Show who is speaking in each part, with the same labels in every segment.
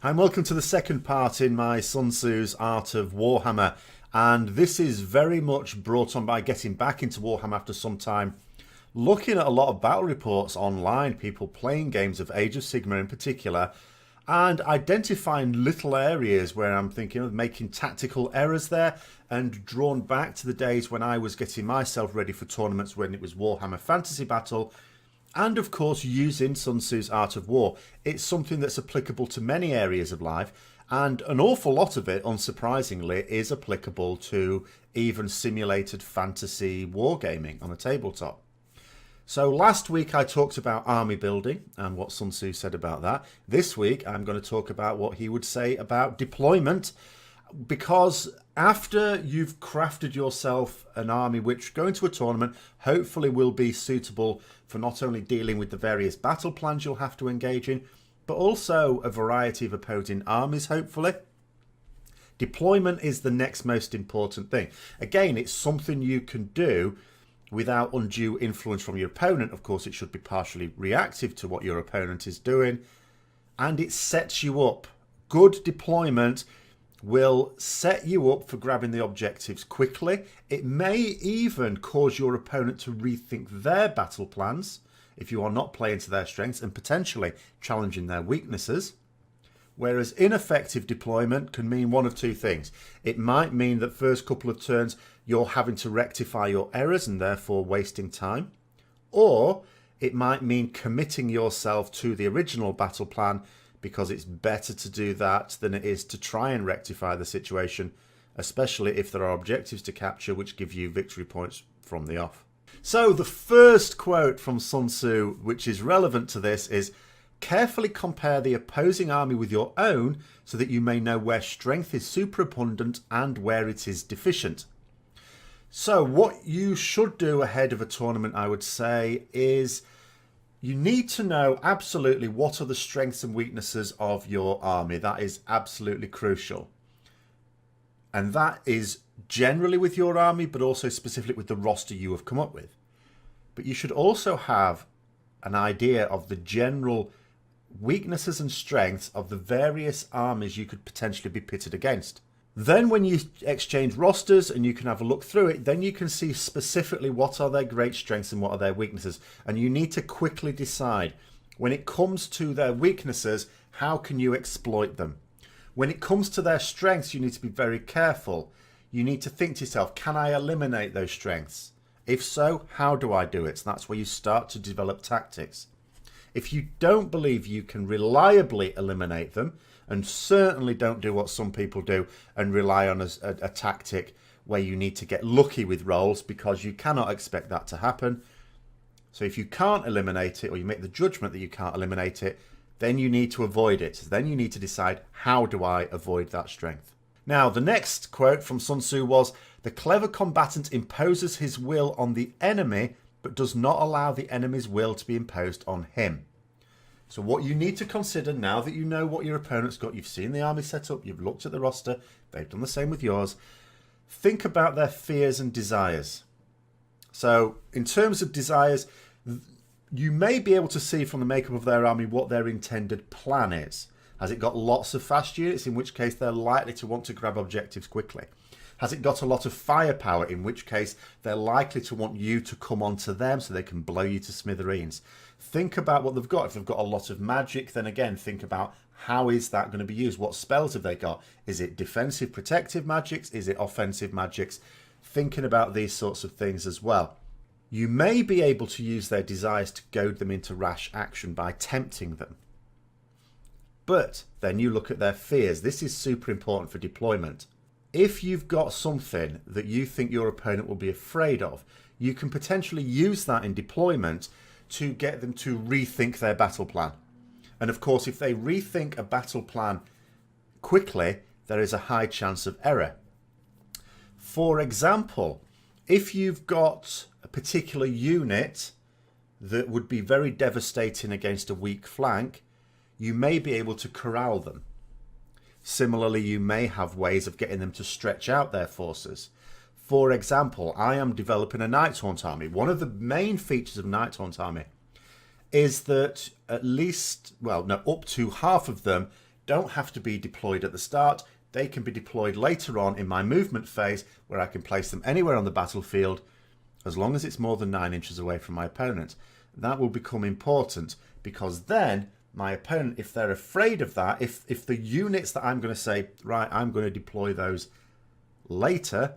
Speaker 1: Hi, and welcome to the second part in my Sun Tzu's Art of Warhammer, and this is very much brought on by getting back into Warhammer after some time, looking at a lot of battle reports online, people playing games of Age of Sigmar in particular, and identifying little areas where I'm thinking of making tactical errors there, and drawn back to the days when I was getting myself ready for tournaments when it was Warhammer Fantasy Battle. And of course, using Sun Tzu's Art of War. It's something that's applicable to many areas of life, and an awful lot of it, unsurprisingly, is applicable to even simulated fantasy wargaming on a tabletop. So last week I talked about army building and what Sun Tzu said about that. This week I'm going to talk about what he would say about deployment, because after you've crafted yourself an army which, going to a tournament, hopefully will be suitable for not only dealing with the various battle plans you'll have to engage in, but also a variety of opposing armies, hopefully. Deployment is the next most important thing. Again, it's something you can do without undue influence from your opponent. Of course, it should be partially reactive to what your opponent is doing, and it sets you up. Good deployment will set you up for grabbing the objectives quickly. It may even cause your opponent to rethink their battle plans if you are not playing to their strengths and potentially challenging their weaknesses. Whereas ineffective deployment can mean one of two things. It might mean that first couple of turns you're having to rectify your errors and therefore wasting time. Or it might mean committing yourself to the original battle plan, because it's better to do that than it is to try and rectify the situation, especially if there are objectives to capture which give you victory points from the off. So the first quote from Sun Tzu, which is relevant to this, is carefully compare the opposing army with your own so that you may know where strength is superabundant and where it is deficient. So what you should do ahead of a tournament, I would say, is you need to know absolutely what are the strengths and weaknesses of your army. That is absolutely crucial. And that is generally with your army, but also specifically with the roster you have come up with. But you should also have an idea of the general weaknesses and strengths of the various armies you could potentially be pitted against. Then when you exchange rosters and you can have a look through it, then you can see specifically what are their great strengths and what are their weaknesses. And you need to quickly decide, when it comes to their weaknesses, how can you exploit them? When it comes to their strengths, you need to be very careful. You need to think to yourself, can I eliminate those strengths? If so, how do I do it? So that's where you start to develop tactics. If you don't believe you can reliably eliminate them, and certainly don't do what some people do and rely on a tactic where you need to get lucky with rolls, because you cannot expect that to happen. So if you can't eliminate it, or you make the judgment that you can't eliminate it, then you need to avoid it. Then you need to decide, how do I avoid that strength? Now, the next quote from Sun Tzu was, the clever combatant imposes his will on the enemy, but does not allow the enemy's will to be imposed on him. So what you need to consider, now that you know what your opponent's got, you've seen the army set up, you've looked at the roster, they've done the same with yours, think about their fears and desires. So in terms of desires, you may be able to see from the makeup of their army what their intended plan is. Has it got lots of fast units, in which case they're likely to want to grab objectives quickly? Has it got a lot of firepower, in which case they're likely to want you to come onto them so they can blow you to smithereens? Think about what they've got. If they've got a lot of magic, then again, think about how is that going to be used? What spells have they got? Is it defensive, protective magics? Is it offensive magics? Thinking about these sorts of things as well. You may be able to use their desires to goad them into rash action by tempting them. But then you look at their fears. This is super important for deployment. If you've got something that you think your opponent will be afraid of, you can potentially use that in deployment to get them to rethink their battle plan. And of course, if they rethink a battle plan quickly, there is a high chance of error. For example, if you've got a particular unit that would be very devastating against a weak flank, you may be able to corral them. Similarly, you may have ways of getting them to stretch out their forces. For example, I am developing a Nighthaunt army. One of the main features of Nighthaunt army is that at least, well, no, up to half of them don't have to be deployed at the start. They can be deployed later on in my movement phase, where I can place them anywhere on the battlefield as long as it's more than 9 inches away from my opponent. That will become important, because then my opponent, if they're afraid of that, if the units that I'm going to say, right, I'm going to deploy those later,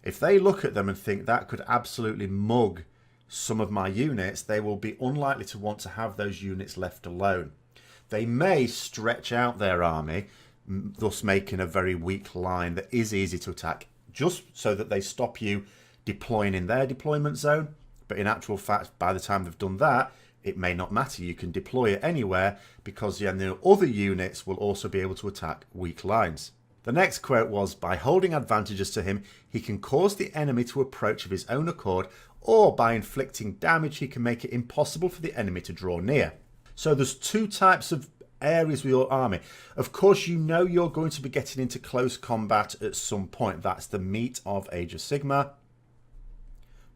Speaker 1: if they look at them and think that could absolutely mug some of my units, they will be unlikely to want to have those units left alone. They may stretch out their army, thus making a very weak line that is easy to attack, just so that they stop you deploying in their deployment zone. But in actual fact, by the time they've done that, it may not matter. You can deploy it anywhere, because the other units will also be able to attack weak lines. The next quote was, by holding advantages to him, he can cause the enemy to approach of his own accord, or by inflicting damage, he can make it impossible for the enemy to draw near. So there's two types of areas with your army. Of course, you know you're going to be getting into close combat at some point. That's the meat of Age of Sigmar.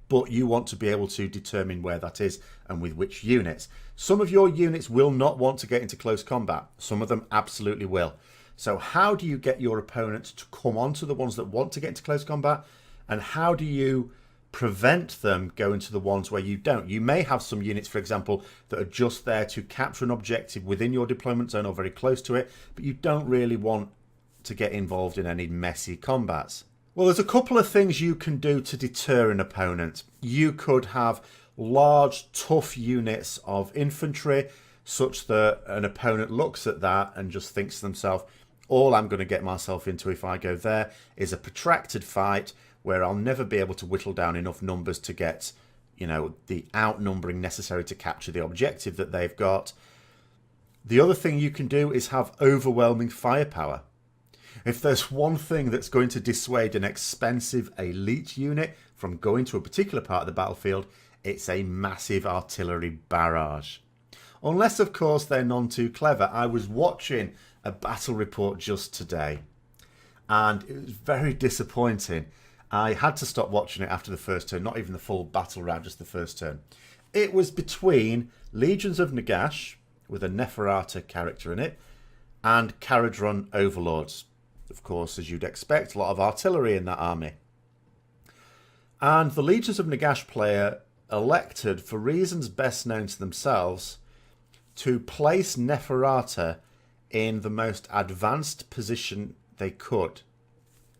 Speaker 1: But you want to be able to determine where that is and with which units. Some of your units will not want to get into close combat. Some of them absolutely will. So how do you get your opponent to come on to the ones that want to get into close combat? And how do you prevent them going to the ones where you don't? You may have some units, for example, that are just there to capture an objective within your deployment zone or very close to it, but you don't really want to get involved in any messy combats. Well, there's a couple of things you can do to deter an opponent. You could have large, tough units of infantry, such that an opponent looks at that and just thinks to themselves, all I'm going to get myself into if I go there is a protracted fight where I'll never be able to whittle down enough numbers to get, the outnumbering necessary to capture the objective that they've got. The other thing you can do is have overwhelming firepower. If there's one thing that's going to dissuade an expensive elite unit from going to a particular part of the battlefield, it's a massive artillery barrage. Unless, of course, they're none too clever. I was watching a battle report just today, and it was very disappointing. I had to stop watching it after the first turn, not even the full battle round, just the first turn. It was between Legions of Nagash, with a Neferata character in it, and Caradron Overlords. Of course, as you'd expect, a lot of artillery in that army. And the Legions of Nagash player elected, for reasons best known to themselves, to place Neferata in the most advanced position they could,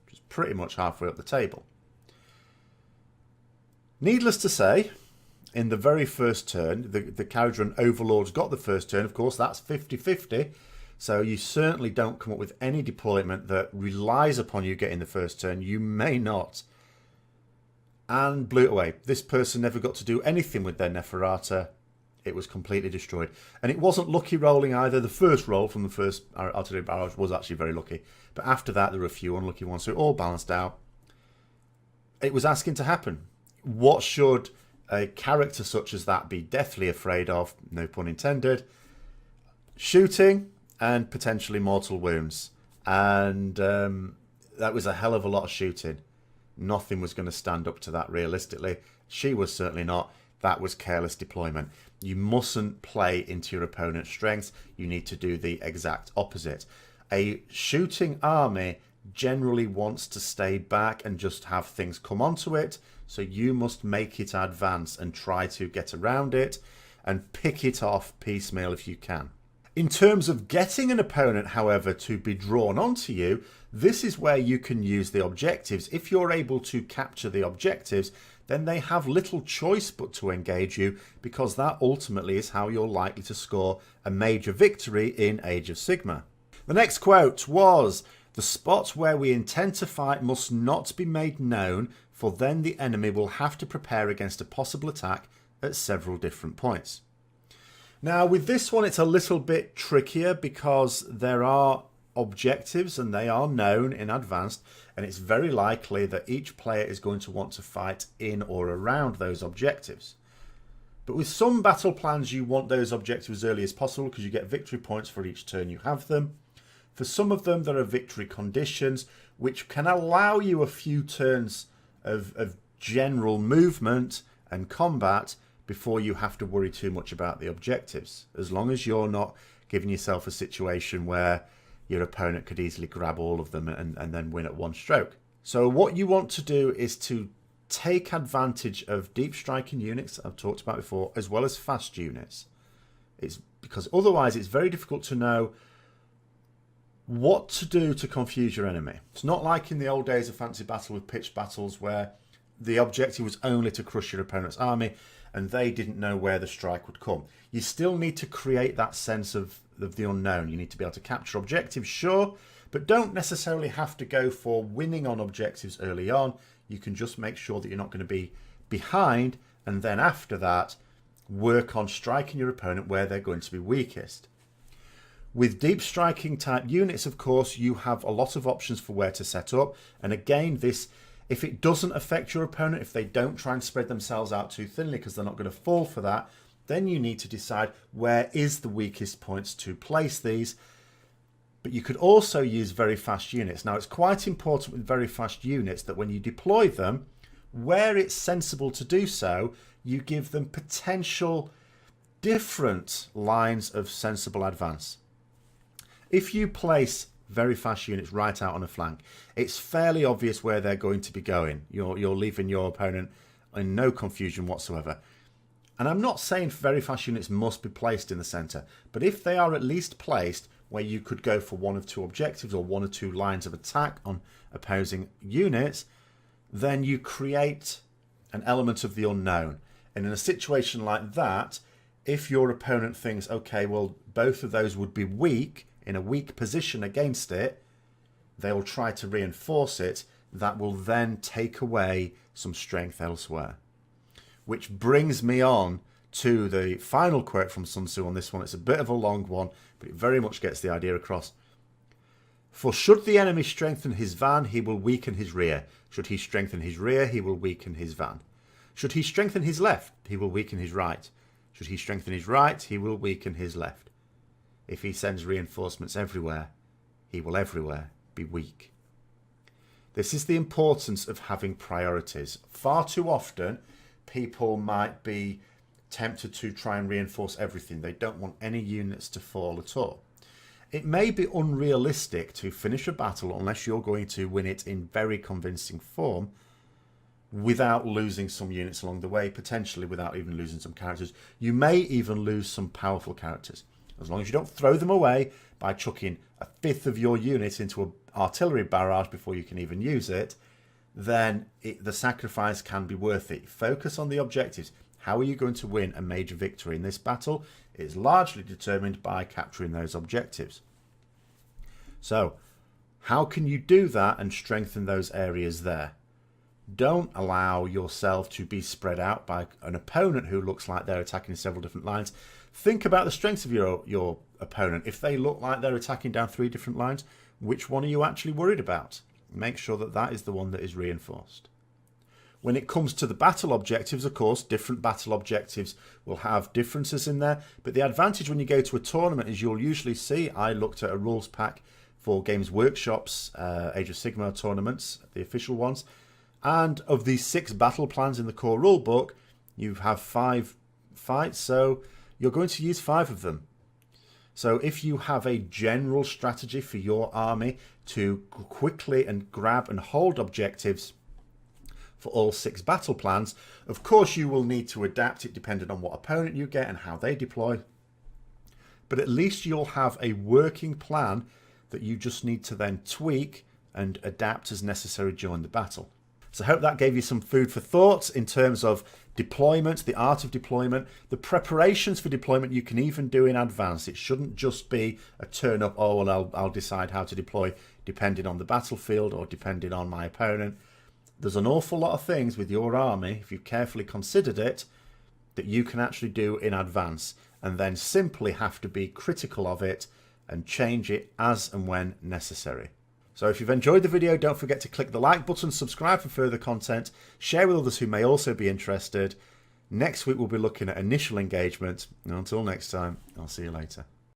Speaker 1: which is pretty much halfway up the table. Needless to say, in the very first turn, the Caradron Overlords got the first turn. Of course, that's 50-50. So you certainly don't come up with any deployment that relies upon you getting the first turn. You may not. And blew it away. This person never got to do anything with their Neferata. It was completely destroyed. And it wasn't lucky rolling either. The first roll from the first artillery barrage was actually very lucky. But after that, there were a few unlucky ones. So it all balanced out. It was asking to happen. What should a character such as that be deathly afraid of? No pun intended. Shooting and potentially mortal wounds. And that was a hell of a lot of shooting. Nothing was going to stand up to that realistically. She was certainly not. That was careless deployment. You mustn't play into your opponent's strengths. You need to do the exact opposite. A shooting army generally wants to stay back and just have things come onto it. So you must make it advance and try to get around it and pick it off piecemeal if you can. In terms of getting an opponent, however, to be drawn onto you, this is where you can use the objectives. If you're able to capture the objectives, then they have little choice but to engage you, because that ultimately is how you're likely to score a major victory in Age of Sigmar. The next quote was, "The spot where we intend to fight must not be made known, for then the enemy will have to prepare against a possible attack at several different points." Now, with this one, it's a little bit trickier because there are objectives and they are known in advance, and it's very likely that each player is going to want to fight in or around those objectives. But with some battle plans, you want those objectives as early as possible because you get victory points for each turn you have them. For some of them, there are victory conditions which can allow you a few turns of general movement and combat before you have to worry too much about the objectives, as long as you're not giving yourself a situation where your opponent could easily grab all of them and then win at one stroke. So what you want to do is to take advantage of deep striking units I've talked about before, as well as fast units. It's because otherwise it's very difficult to know what to do to confuse your enemy. It's not like in the old days of fantasy battle with pitched battles where the objective was only to crush your opponent's army and they didn't know where the strike would come. You still need to create that sense of the unknown. You need to be able to capture objectives, sure, but don't necessarily have to go for winning on objectives early on. You can just make sure that you're not going to be behind, and then after that, work on striking your opponent where they're going to be weakest. With deep striking type units, of course, you have a lot of options for where to set up. And again, this, if it doesn't affect your opponent, if they don't try and spread themselves out too thinly because they're not going to fall for that, then you need to decide where is the weakest points to place these. But you could also use very fast units. Now, it's quite important with very fast units that when you deploy them, where it's sensible to do so, you give them potential different lines of sensible advance. If you place very fast units right out on a flank, it's fairly obvious where they're going to be going. You're leaving your opponent in no confusion whatsoever. And I'm not saying very fast units must be placed in the centre, but if they are at least placed where you could go for one of two objectives or one or two lines of attack on opposing units, then you create an element of the unknown. And in a situation like that, if your opponent thinks, okay, well, both of those would be weak, in a weak position against it, they'll try to reinforce it. That will then take away some strength elsewhere. Which brings me on to the final quote from Sun Tzu on this one. It's a bit of a long one, but it very much gets the idea across. For should the enemy strengthen his van, he will weaken his rear. Should he strengthen his rear, he will weaken his van. Should he strengthen his left, he will weaken his right. Should he strengthen his right, he will weaken his left. If he sends reinforcements everywhere, he will everywhere be weak. This is the importance of having priorities. Far too often, people might be tempted to try and reinforce everything. They don't want any units to fall at all. It may be unrealistic to finish a battle unless you're going to win it in very convincing form without losing some units along the way, potentially without even losing some characters. You may even lose some powerful characters. As long as you don't throw them away by chucking a fifth of your unit into an artillery barrage before you can even use it, then the sacrifice can be worth it. Focus on the objectives. How are you going to win a major victory in this battle? It is largely determined by capturing those objectives. So, how can you do that and strengthen those areas there? Don't allow yourself to be spread out by an opponent who looks like they're attacking several different lines. Think about the strengths of your opponent. If they look like they're attacking down 3 different lines, which one are you actually worried about? Make sure that that is the one that is reinforced. When it comes to the battle objectives, of course, different battle objectives will have differences in there. But the advantage when you go to a tournament is you'll usually see, I looked at a rules pack for Games Workshop's Age of Sigmar tournaments, the official ones. And of these 6 battle plans in the core rulebook, you have 5 fights, so you're going to use 5 of them. So if you have a general strategy for your army to quickly and grab and hold objectives for all 6 battle plans, of course you will need to adapt it depending on what opponent you get and how they deploy. But at least you'll have a working plan that you just need to then tweak and adapt as necessary during the battle. So I hope that gave you some food for thought in terms of deployment, the art of deployment, the preparations for deployment you can even do in advance. It shouldn't just be a turn up, oh, well, I'll decide how to deploy depending on the battlefield or depending on my opponent. There's an awful lot of things with your army, if you've carefully considered it, that you can actually do in advance and then simply have to be critical of it and change it as and when necessary. So if you've enjoyed the video, don't forget to click the like button, subscribe for further content, share with others who may also be interested. Next week we'll be looking at initial engagement. And until next time, I'll see you later.